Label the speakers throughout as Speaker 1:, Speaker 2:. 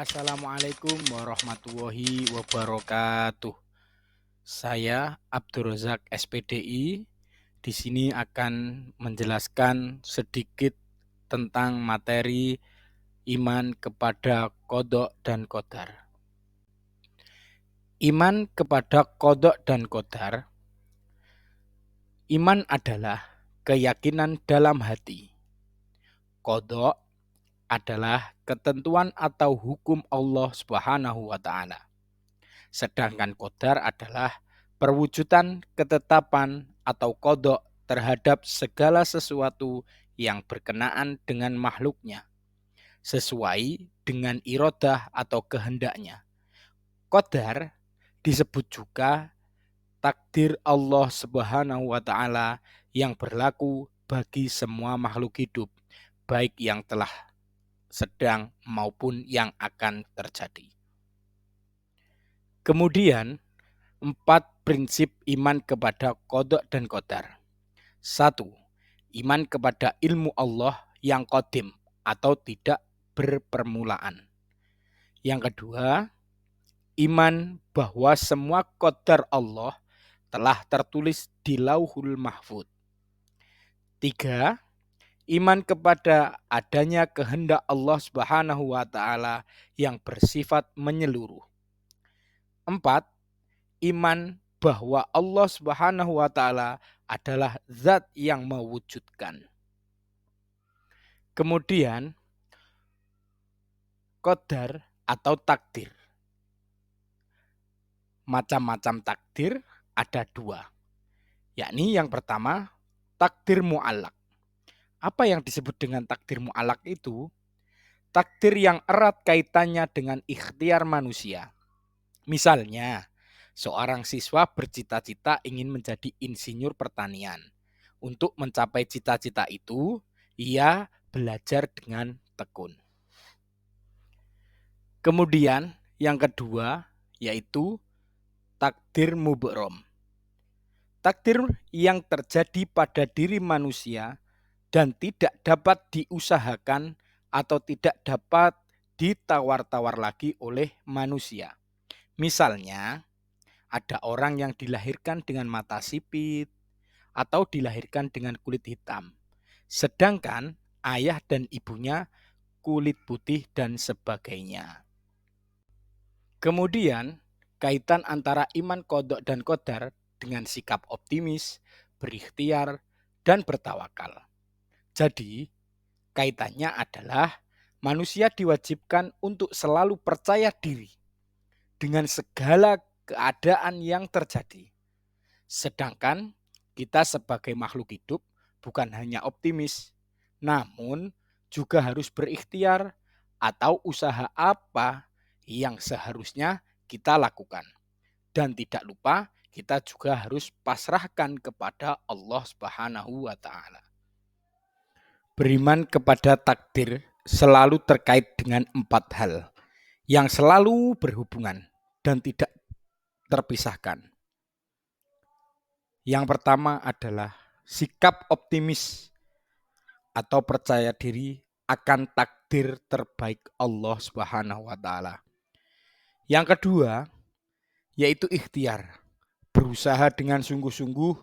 Speaker 1: Assalamualaikum warahmatullahi wabarakatuh. Saya Abdul Razak SPDI. Di sini akan menjelaskan sedikit tentang materi iman kepada qada dan qadar. Iman kepada qada dan qadar. Iman adalah keyakinan dalam hati. Qada adalah ketentuan atau hukum Allah Subhanahu wa taala. Sedangkan qadar adalah perwujudan ketetapan atau qada terhadap segala sesuatu yang berkenaan dengan makhluknya, sesuai dengan iradah atau kehendaknya. Qadar disebut juga takdir Allah Subhanahu wa taala yang berlaku bagi semua makhluk hidup, baik yang telah sedang maupun yang akan terjadi. Kemudian 4 prinsip iman kepada qada dan qadar. 1. Iman kepada ilmu Allah yang qadim atau tidak berpermulaan. Yang kedua, iman bahwa semua qadar Allah telah tertulis di Lauhul Mahfuz. 3. Iman kepada adanya kehendak Allah Subhanahu wa taala yang bersifat menyeluruh. 4. Iman bahwa Allah Subhanahu wa taala adalah zat yang mewujudkan. Kemudian qadar atau takdir. Macam-macam takdir ada 2. Yakni yang pertama takdir mu'allaq. Apa yang disebut dengan takdir mu'allaq itu? Takdir yang erat kaitannya dengan ikhtiar manusia. Misalnya, seorang siswa bercita-cita ingin menjadi insinyur pertanian. Untuk mencapai cita-cita itu, ia belajar dengan tekun. Kemudian yang kedua yaitu takdir mubrom. Takdir yang terjadi pada diri manusia dan tidak dapat diusahakan atau tidak dapat ditawar-tawar lagi oleh manusia. Misalnya, ada orang yang dilahirkan dengan mata sipit atau dilahirkan dengan kulit hitam. Sedangkan ayah dan ibunya kulit putih dan sebagainya. Kemudian, kaitan antara iman qada dan qadar dengan sikap optimis, berikhtiar, dan bertawakal. Jadi, kaitannya adalah manusia diwajibkan untuk selalu percaya diri dengan segala keadaan yang terjadi. Sedangkan kita sebagai makhluk hidup bukan hanya optimis, namun juga harus berikhtiar atau usaha apa yang seharusnya kita lakukan. Dan tidak lupa kita juga harus pasrahkan kepada Allah Subhanahu wa taala. Beriman kepada takdir selalu terkait dengan 4 hal yang selalu berhubungan dan tidak terpisahkan. Yang pertama adalah sikap optimis atau percaya diri akan takdir terbaik Allah Subhanahu wa taala. Yang kedua yaitu ikhtiar, berusaha dengan sungguh-sungguh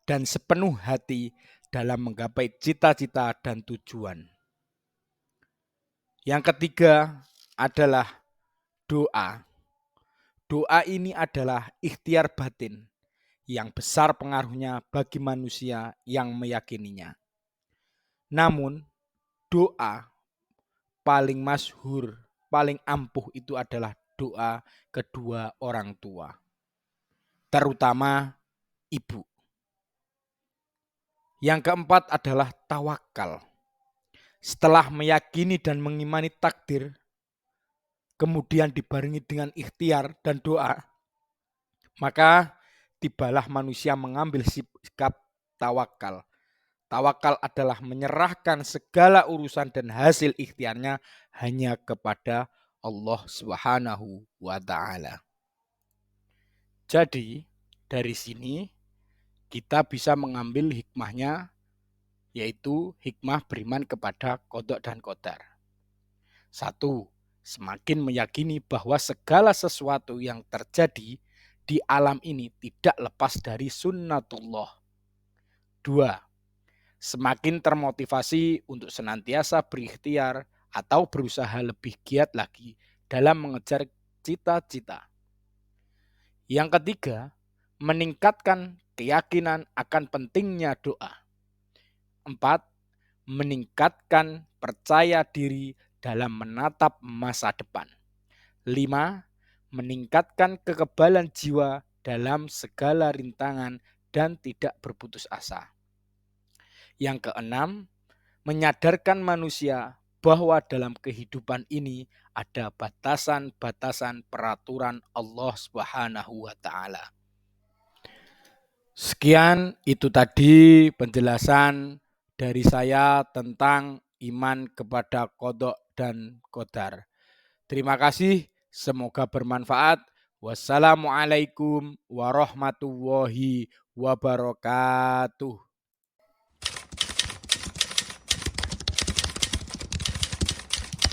Speaker 1: dan sepenuh hati dalam menggapai cita-cita dan tujuan. Yang ketiga adalah doa. Doa ini adalah ikhtiar batin yang besar pengaruhnya bagi manusia yang meyakininya. Namun, doa paling masyhur, paling ampuh itu adalah doa kedua orang tua, terutama ibu. Yang keempat adalah tawakal. Setelah meyakini dan mengimani takdir, kemudian dibarengi dengan ikhtiar dan doa, maka tibalah manusia mengambil sikap tawakal. Tawakal adalah menyerahkan segala urusan dan hasil ikhtiarnya hanya kepada Allah Subhanahu wa taala. Jadi, dari sini kita bisa mengambil hikmahnya, yaitu hikmah beriman kepada qada dan qadar. 1. semakin meyakini bahwa segala sesuatu yang terjadi di alam ini tidak lepas dari sunnatullah. 2. Semakin termotivasi untuk senantiasa berikhtiar atau berusaha lebih giat lagi dalam mengejar cita-cita. Yang ketiga, meningkatkan keyakinan akan pentingnya doa. 4. Meningkatkan percaya diri dalam menatap masa depan. 5. Meningkatkan kekebalan jiwa dalam segala rintangan dan tidak berputus asa. Yang keenam, menyadarkan manusia bahwa dalam kehidupan ini ada batasan-batasan peraturan Allah Subhanahu wa taala. Sekian itu tadi penjelasan dari saya tentang iman kepada qadha dan qadar. Terima kasih, semoga bermanfaat. Wassalamualaikum warahmatullahi wabarakatuh.